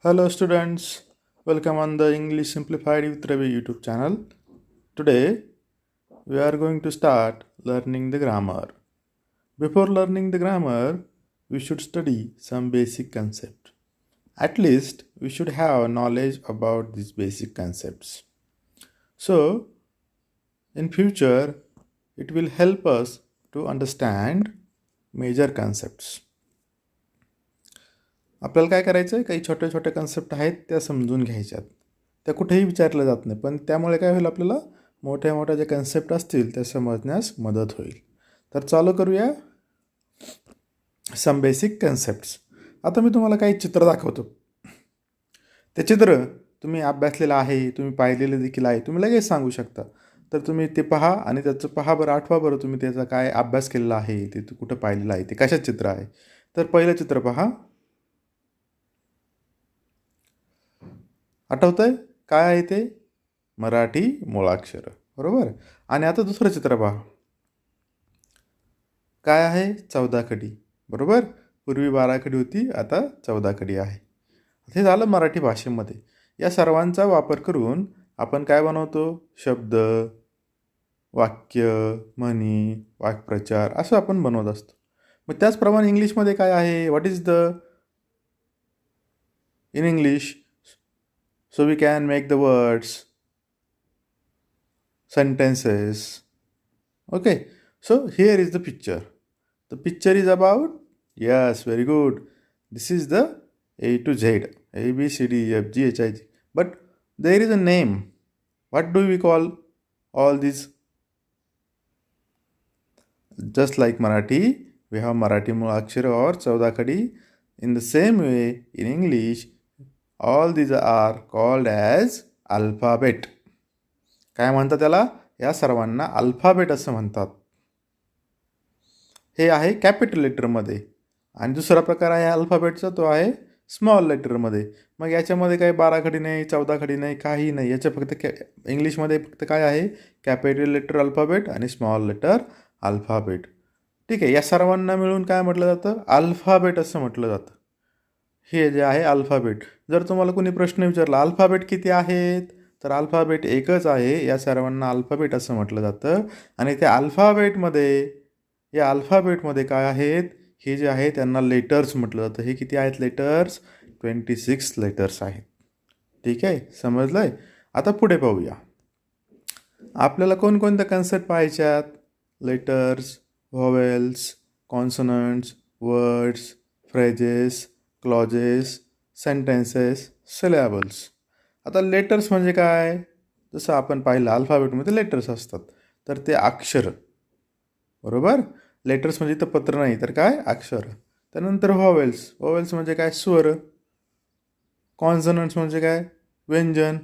Hello students, welcome on the English Simplified with Ravi YouTube channel. Today we are going to start learning the grammar. Before learning the grammar, we should study some basic concept. At least we should have knowledge about these basic concepts. So in future it will help us to understand major concepts. आपल्याला काय करायचं आहे, काही छोटे छोटे concept आहेत त्या समजून घ्यायच्यात. त्या कुठेही विचारल्या जात नाही, पण त्यामुळे काय होईल, आपल्याला मोठ्या मोठ्या जे कन्सेप्ट असतील त्या समजण्यास मदत होईल. तर चालू करूया सम बेसिक कन्सेप्ट्स. आता मी तुम्हाला काही चित्र दाखवतो. ते चित्र तुम्ही अभ्यासलेलं आहे, तुम्ही पाहिलेलं देखील आहे, तुम्ही लगेच सांगू शकता. तर तुम्ही ते पहा आणि त्याचं पहा बरं, आठवा बरं तुम्ही त्याचा काय अभ्यास केलेला आहे, ते कुठं पाहिलेलं आहे, ते कशात चित्र आहे. तर पहिलं चित्र पहा. आठवतंय काय आहे ते? मराठी मुळाक्षर, बरोबर. आणि आता दुसरं चित्र पहा. काय आहे? 14 खडी, बरोबर. पूर्वी 12 खडी होती, आता 14 खडी आहे. हे झालं मराठी भाषेमध्ये. या सर्वांचा वापर करून आपण काय बनवतो? शब्द, वाक्य, म्हणी, वाक्प्रचार असं आपण बनवत असतो. मग त्याचप्रमाणे इंग्लिशमध्ये काय आहे? What is the in English? So we can make the words, sentences. Okay, so here is the picture. The picture is about, yes, very good. This is the A to Z, A, B, C, D, E, F, G, H, I, J. But there is a name. What do we call all these? Just like Marathi, we have Marathi Mulakshara or Chaudakadi. In the same way, in English, all these are called as alphabet. काय म्हणतात त्याला? या सर्वांना alphabet असं म्हणतात. हे आहे capital लेटरमध्ये. आणि दुसरा प्रकार आहे अल्फाबेटचा, तो आहे स्मॉल लेटरमध्ये. मग याच्यामध्ये काही 12 खडी नाही, 14 खडी नाही, काही नाही. याच्या फक्त इंग्लिशमध्ये फक्त काय आहे? कॅपिटल लेटर अल्फाबेट आणि स्मॉल लेटर अल्फाबेट. ठीक आहे, या सर्वांना मिळून काय म्हटलं जातं? अल्फाबेट असं म्हटलं जातं. हे जे आहे अल्फाबेट. जर तुम्हाला कोणी प्रश्न विचारला अल्फाबेट किती आहेत, तर अल्फाबेट एकच आहे. या सर्वांना अल्फाबेट असं म्हटलं जातं. आणि त्या या अल्फाबेटमध्ये काय आहेत? हे जे आहे त्यांना लेटर्स म्हटलं जातं. हे किती आहेत लेटर्स? 26 लेटर्स आहेत. ठीक आहे, समजलं आहे. आता पुढे पाहूया. आपल्याला कोणकोणत्या कन्सेप्ट पाहायच्यात? Letters, vowels, consonants, words, phrases, clauses, sentences, syllables. आता लेटर्स म्हणजे काय? जसं आपण पाहिलं अल्फाबेटमध्ये लेटर्स असतात, तर ते अक्षर, बरोबर. लेटर्स म्हणजे इथं पत्र नाही, तर काय? अक्षर. त्यानंतर व्हॉवेल्स म्हणजे काय? स्वर. कॉन्सोनंट्स म्हणजे काय? व्यंजन.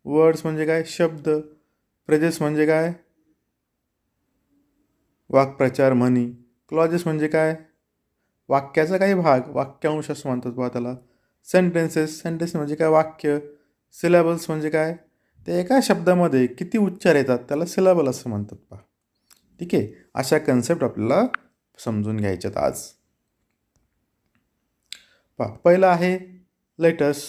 वर्ड्स म्हणजे काय? शब्द. फ्रेजेस म्हणजे काय? वाक्प्रचार, म्हणी. क्लॉजेस म्हणजे काय? वाक्याचा काही भाग, वाक्यांश असं म्हणतात बघा त्याला. सेंटेन्स म्हणजे काय? वाक्य. सिलॅबल्स म्हणजे काय? ते एका शब्दामध्ये किती उच्चार येतात त्याला सिलॅबल असं म्हणतात पहा. ठीक आहे, अशा कन्सेप्ट आपल्याला समजून घ्यायच्यात आज. पहा, पहिलं आहे लेटर्स,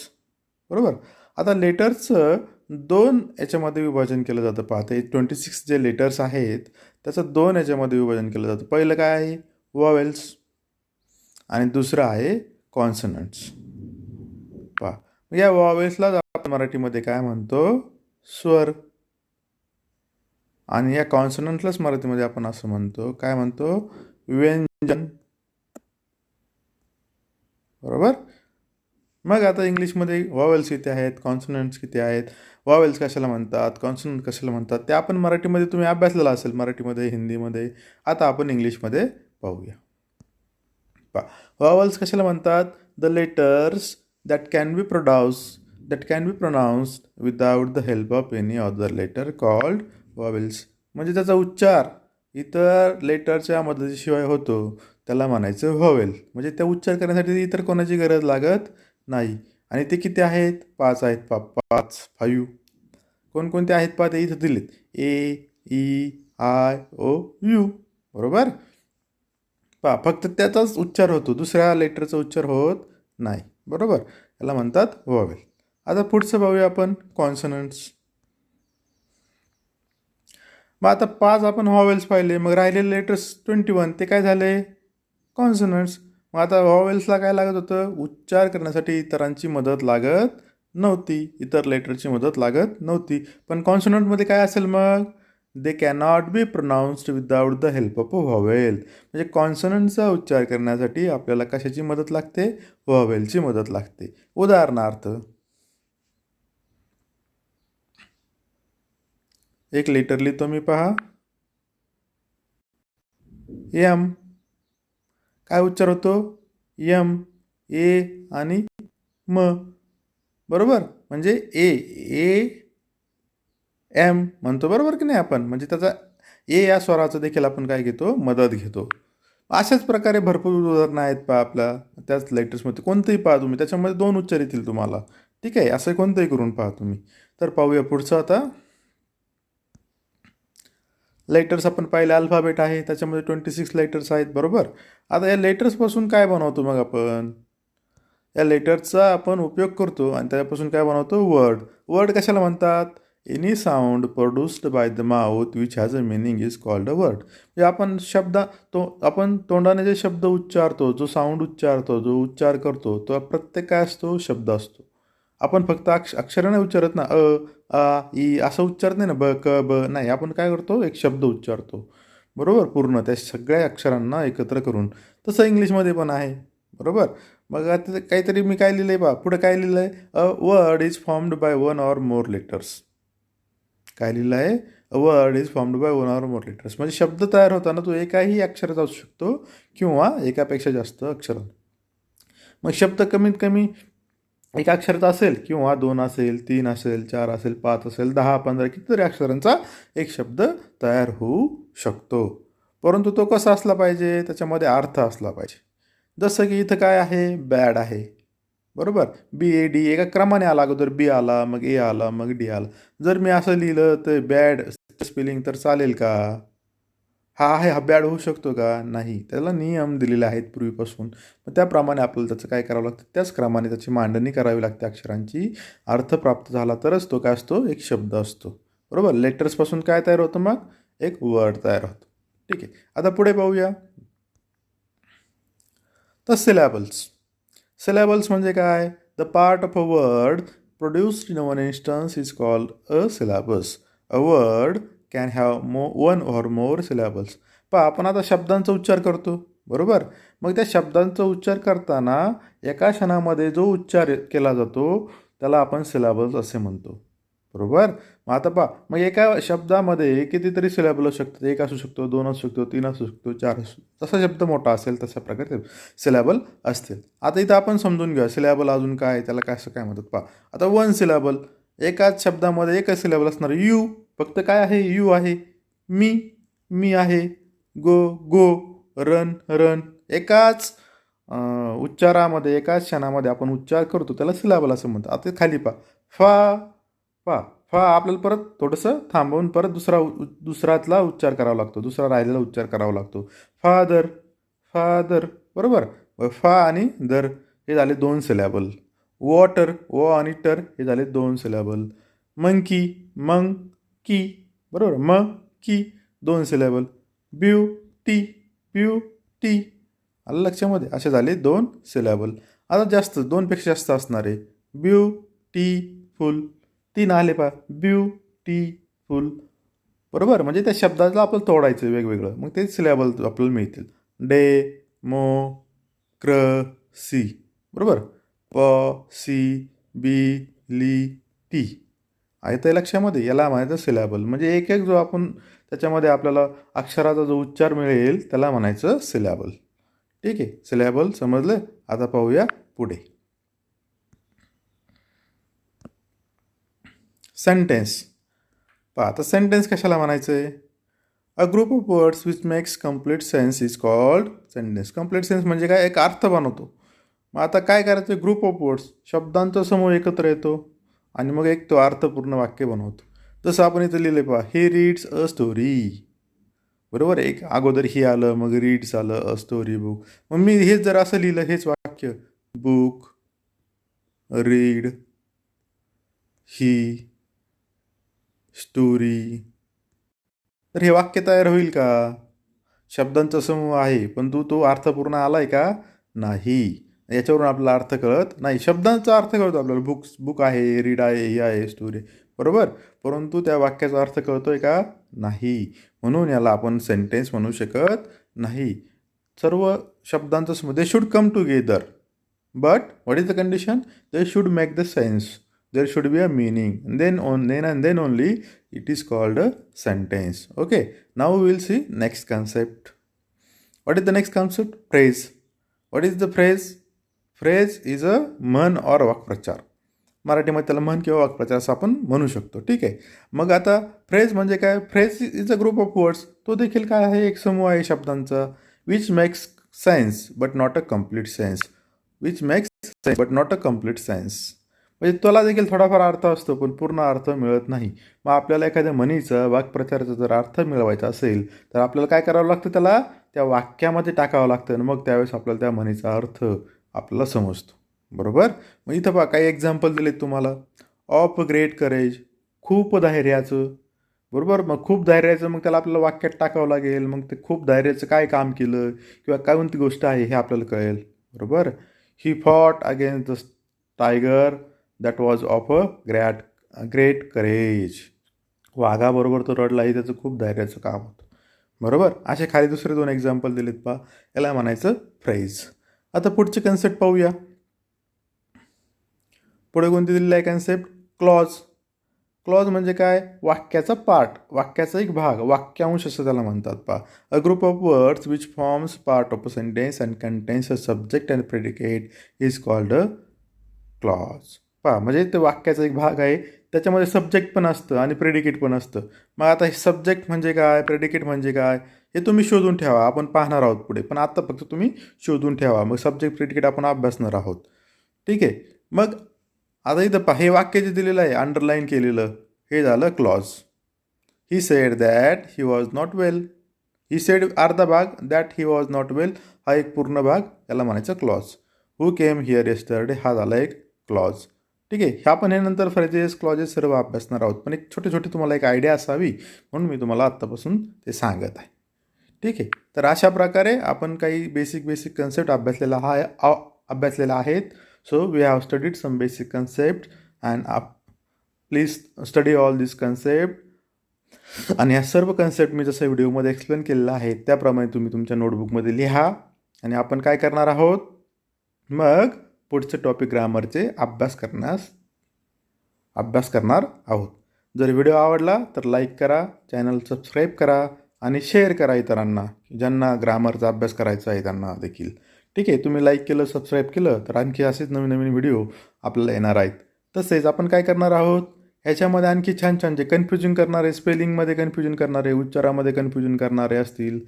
बरोबर. आता लेटर्सचं 2 याच्यामध्ये विभाजन केलं जातं. पहा, ते 26 जे लेटर्स आहेत त्याचं 2 याच्यामध्ये विभाजन केलं जातं. पहिलं काय आहे? व्हॉवेल्स आणि दुसरं आहे कॉन्सोनंट्स. पहा, या व्हॉवेल्सला आपण मराठीमध्ये काय म्हणतो? स्वर. आणि या कॉन्सोनंटलाच मराठीमध्ये आपण असं म्हणतो, काय म्हणतो? व्यंजन, बरोबर. मग आता इंग्लिशमध्ये व्हॉवेल्स किती आहेत, कॉन्सोनंट्स किती आहेत, व्हॉवेल्स कशाला म्हणतात, कॉन्सोनंट कशाला म्हणतात, ते आपण मराठीमध्ये तुम्ही अभ्यासलेलं असेल, मराठीमध्ये, हिंदीमध्ये. आता आपण इंग्लिशमध्ये पाहूया. पहा, व्हॉवेल्स कशाला म्हणतात? The letters that can be pronounced without the help of any other letter called vowels. म्हणजे त्याचा उच्चार इतर लेटरच्या मदतीशिवाय होतो, त्याला म्हणायचं व्हॉवेल. म्हणजे त्या उच्चार करण्यासाठी इतर कोणाची गरज लागत नाही. आणि ते किती आहेत? 5 आहेत. 5. कोणकोणते आहेत पहा, ते इथं दिलेत. ए, ई, आय, ओ, यू, बरोबर. पहा, फक्त त्याचाच उच्चार होतो, दुसऱ्या लेटरचा उच्चार होत नाही. बरोबर, याला म्हणतात व्हॉवेल. आता पुढचं पाहूया आपण कॉन्सनंट्स. मग आता 5 आपण व्हॉवेल्स पाहिले, मग राहिलेले लेटर्स 21 ते काय झाले, कॉन्सनंट्स. मग आता व्हॉवेल्सला काय लागत होतं, उच्चार करण्यासाठी इतरांची मदत लागत नव्हती, इतर लेटरची मदत लागत नव्हती. पण कॉन्सनंटमध्ये काय असेल मग, they cannot be pronounced without the help of a vowel. म्हणजे कॉन्सनंटचा उच्चार करण्यासाठी आपल्याला कशाची मदत लागते, व्हॉवेलची मदत लागते. उदाहरणार्थ, एक लेटर लिहितो मी, पहा, एम. काय उच्चार होतो, यम, ए आणि म. बरोबर, म्हणजे ए ए एम म्हणतो, बरोबर की नाही आपण, म्हणजे त्याचा ए या स्वराचं देखील आपण काय घेतो, मदत घेतो. अशाच प्रकारे भरपूर उदाहरणं आहेत पहा आपल्या त्याच लेटर्समध्ये. कोणतंही पहा तुम्ही, त्याच्यामध्ये 2 उच्चार येतील तुम्हाला. ठीक आहे, असं कोणतंही करून पहा तुम्ही. तर पाहूया पुढचं आता. लेटर्स आपण पाहिले, अल्फाबेट आहे, त्याच्यामध्ये 26 लेटर्स आहेत. बरोबर, आता या लेटर्सपासून काय बनवतो मग आपण, या लेटर्सचा आपण उपयोग करतो आणि त्यापासून काय बनवतो, वर्ड. वर्ड कशाला म्हणतात, any sound produced by the mouth which has a meaning is called a word. म्हणजे आपण तोंडाने जे शब्द उच्चारतो, जो साऊंड उच्चारतो, जो उच्चार करतो, तो प्रत्येक काय असतो, शब्द असतो. आपण फक्त अक्षर नाही उच्चारत ना, आ ई असं उच्चारत नाही ना, ब क ब नाही, आपण काय करतो, एक शब्द उच्चारतो. बरोबर, पूर्ण त्या सगळ्या अक्षरांना एकत्र करून. तसं इंग्लिशमध्ये पण आहे. बरोबर, मग आता काहीतरी मी काय लिहिलं आहे बा, पुढे काय लिहिलं आहे, a word is formed by 1 or more letters. काय लिहिलं आहे, a word is formed by 1 or more letters. म्हणजे शब्द तयार होताना तो एकाही अक्षराचा असू शकतो किंवा एकापेक्षा जास्त अक्षर. मग शब्द कमीत कमी एक अक्षराचा असेल किंवा 2 असेल, 3 असेल, 4 असेल, 5 असेल, 10, 15 कितीतरी अक्षरांचा एक शब्द तयार होऊ शकतो. परंतु तो कसा असला पाहिजे, त्याच्यामध्ये अर्थ असला पाहिजे. जसं की इथं काय आहे, बॅड आहे. बरोबर, बी ए डी एका क्रमाने आला, अगोदर बी आला, मग ए आला, मग डी आला. जर मी असं लिहिलं तर बॅड स्पेलिंग तर चालेल का, हा आहे, हा बॅड होऊ शकतो का, नाही. त्याला नियम दिलेले आहेत पूर्वीपासून. मग त्याप्रमाणे आपल्याला त्याचं काय करावं लागतं, त्याच क्रमाने त्याची मांडणी करावी लागते अक्षरांची. अर्थ प्राप्त झाला तरच तो काय असतो, एक शब्द असतो. बरोबर, लेटर्सपासून काय तयार होतं, मग एक वर्ड तयार होतो. ठीक आहे, आता पुढे पाहूया. तर सिलॅबल्स. सिलॅबल्स म्हणजे काय, the part of a word produced in one instance is called a syllabus. A word can have one or more syllables. पहा, आपण आता शब्दांचा उच्चार करतो. बरोबर, मग त्या शब्दांचा उच्चार करताना एका क्षणामध्ये जो उच्चार केला जातो त्याला आपण सिलॅबल्स असे म्हणतो. बरोबर, मग आता पहा, मग एका शब्दामध्ये कितीतरी सिलॅबल असू शकतात. 1 असू शकतो, 2 असू शकतो, 3 असू शकतो, 4 असू शकतो. जसा शब्द मोठा असेल तशा प्रकारे सिलॅबल असतील. आता इथं आपण समजून घेऊया सिलॅबल अजून काय, त्याला काय असं काय म्हणतात पहा. आता 1 सिलॅबल, एकाच शब्दामध्ये एकच सिलॅबल असणार, यू. फक्त काय आहे, यू आहे. मी, मी आहे. Go, go. Run, run. एकाच उच्चारामध्ये, एकाच क्षणामध्ये आपण उच्चार करतो त्याला सिलॅबल असं म्हणतात. आता खाली पहा, फा, पहा, फा आपल्याला परत थोडंसं थांबवून परत दुसरातला उच्चार करावा लागतो, दुसरा राहिलेला उच्चार करावा लागतो. Father, father. बरोबर, फा आणि दर हे झाले 2 सिलॅबल. वॉटर, व आणि टर हे झाले 2 सिलॅबल. मंकी, मंग की. बरोबर, म की 2 सिलॅबल. Beauty, beauty. आलं लक्षामध्ये, असे झाले 2 सिलॅबल. आता जास्त, 2 पेक्षा जास्त असणार आहे, ब्युटीफुल. 3 आले पहा, ब्युटीफुल. बरोबर, म्हणजे त्या शब्दाला आपल्याला तोडायचं वेगवेगळं, मग ते सिलॅबल आपल्याला मिळतील. डे, मो, क्र, सी. बरोबर, प, सी, बी, ली, टी. आहे ते लक्षामध्ये, याला म्हणायचं सिलॅबल. म्हणजे एक एक जो आपण त्याच्यामध्ये आपल्याला अक्षराचा जो उच्चार मिळेल त्याला म्हणायचं सिलॅबल. ठीक आहे, सिलॅबल समजलं. आता पाहूया पुढे. सेंटेन्स. पहा, आता सेंटेन्स कशाला म्हणायचं आहे, a group of words which makes complete sense is called sentence. Complete sense म्हणजे काय, एक अर्थ बनवतो. मग आता काय करायचं, ग्रुप ऑफ वर्ड्स, शब्दांचा समूह एकत्र येतो आणि मग एक तो अर्थपूर्ण वाक्य बनवतो. जसं आपण इथं लिहिलं पहा, ही रीड्स अ स्टोरी. बरोबर, एक अगोदर ही आलं, मग रीड्स आलं, अ स्टोरी बुक. मग मी हेच जर असं लिहिलं, हेच वाक्य, बुक, रीड, ही, स्टोरी. तर हे वाक्य तयार होईल का? शब्दांचा समूह आहे, पण तो अर्थपूर्ण आलाय का? नाही. याच्यावरून आपला अर्थ कळत नाही. शब्दांचा अर्थ कळतो आपल्याला, बुक आहे, रीड आहे, ही आहे, स्टोरी, बरोबर. परंतु त्या वाक्याचा अर्थ कळतोय का? नाही. म्हणून याला आपण सेंटेन्स म्हणू शकत नाही. सर्व शब्दांचा समूह, they should come together, but what is the condition? They should make the sense, there should be a meaning, then only it is called a sentence. Okay, now we will see next concept. What is the next concept? Phrase. What is the phrase? Phrase is a म्हण or वाक्प्रचार. मराठीमध्ये त्याला म्हण किंवा वाक्प्रचार असं आपण म्हणू शकतो. ठीक आहे. मग आता फ्रेज म्हणजे काय? Phrase is a group of words. तो देखील काय आहे? एक समूह आहे शब्दांचा. Which makes sense but not a complete sense. Which makes sense but not a complete sense. म्हणजे त्याला देखील थोडाफार अर्थ असतो, पण पूर्ण अर्थ मिळत नाही. मग आपल्याला एखाद्या म्हणीचा, वाक्प्रचाराचा जर अर्थ मिळवायचा असेल तर आपल्याला काय करावं लागतं? त्याला त्या वाक्यामध्ये टाकावं लागतं आणि मग त्यावेळेस आपल्याला त्या म्हणीचा अर्थ आपल्याला समजतो. बरोबर. मग इथं पहा काही एक्झाम्पल दिलेत तुम्हाला. ऑफ ग्रेट करेज, खूप धैर्याचं. बरोबर. मग खूप धैर्याचं, मग त्याला आपल्याला वाक्यात टाकावं लागेल. मग ते खूप धैर्याचं काय काम केलं किंवा कोणती गोष्ट आहे हे आपल्याला कळेल. बरोबर. He fought against the tiger that was of a great courage. वाघाबरोबर तो लढला, हे त्याचं खूप धैर्याचं काम होतं. बरोबर. असे खाली दुसरे 2 एक्झाम्पल दिलेत पहा. याला म्हणायचं फ्रेज. आता पुढची कन्सेप्ट पाहूया. पुढे कोणती दिलेली आहे कन्सेप्ट? क्लॉज. क्लॉज म्हणजे काय? वाक्याचा पार्ट, वाक्याचा एक भाग, वाक्यांश असं त्याला म्हणतात पहा. A group of words which forms part of a sentence and contains a subject and predicate is called a clause. पहा, म्हणजे ते वाक्याचा एक भाग आहे, त्याच्यामध्ये सब्जेक्ट पण असतं आणि प्रेडिकेट पण असतं. मग आता हे सब्जेक्ट म्हणजे काय, प्रेडिकेट म्हणजे काय, हे तुम्ही शोधून ठेवा. आपण पाहणार आहोत पुढे, पण आता फक्त तुम्ही शोधून ठेवा. मग सब्जेक्ट प्रेडिकेट आपण अभ्यासणार आहोत. ठीक आहे. मग आता इथं पहा, हे वाक्य जे दिलेलं आहे अंडरलाईन केलेलं, हे झालं clause. He said that he was not well. He said अर्धा भाग, दॅट ही वॉज नॉट वेल हा एक पूर्ण भाग, याला म्हणायचं clause. Who came here yesterday हा झाला एक क्लॉज. ठीक आहे. ह्या पण हे नंतर फ्रेजेस क्लॉजेस सर्व अभ्यासणार आहोत, पण एक छोटी छोटी तुम्हाला एक आयडिया असावी म्हणून मी तुम्हाला आत्तापासून ते सांगत आहे. ठीक आहे. तर अशा प्रकारे आपण काही बेसिक कन्सेप्ट अभ्यासलेला आहेत. So we have studied some basic concept and please study all this concept. आणि ह्या सर्व कन्सेप्ट मी जसं व्हिडिओमध्ये एक्सप्लेन केलेलं आहे त्याप्रमाणे तुम्ही तुमच्या नोटबुकमध्ये लिहा. आणि आपण काय करणार आहोत? मग पुढचे टॉपिक ग्रामरचे अभ्यास करणार आहोत. जर व्हिडिओ आवडला तर लाईक करा, चॅनल सबस्क्राईब करा आणि शेअर करा इतरांना, ज्यांना ग्रामरचा अभ्यास करायचा आहे त्यांना देखील. ठीक आहे. तुम्ही लाईक केलं, सबस्क्राईब केलं तर आणखी असेच नवीन व्हिडिओ आपल्याला येणार आहेत. तसेच आपण काय करणार आहोत? ह्याच्यामध्ये आणखी छान जे कन्फ्युजन करणारे, स्पेलिंगमध्ये कन्फ्युजन करणारे, उच्चारामध्ये कन्फ्युजन करणारे असतील.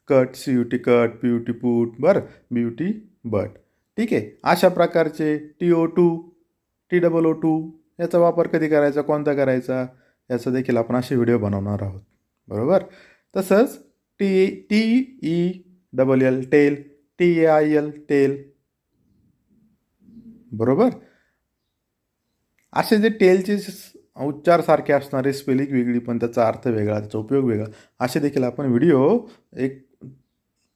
Cut, CUT cut, PUT put, बरं, BUT बट. ठीक आहे. अशा प्रकारचे TO2, TOO2 याचा वापर कधी करायचा, कोणता करायचा, याचा देखील आपण असे व्हिडिओ बनवणार आहोत. बरोबर. तसंच TELL टेल, TAIL टेल. बरोबर. असे जे टेलचे उच्चार सारखे असणारे, स्पेलिंग वेगळी पण त्याचा अर्थ वेगळा, त्याचा उपयोग वेगळा, असे देखील आपण व्हिडिओ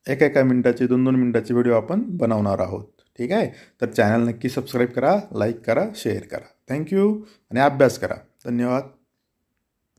एका मिनिटाचे, 2 मिनिटाचे व्हिडिओ आपण बनवणार आहोत. ठीक आहे. तर चॅनल नक्की सबस्क्राईब करा, लाईक करा, शेअर करा. थँक्यू. आणि अभ्यास करा. धन्यवाद.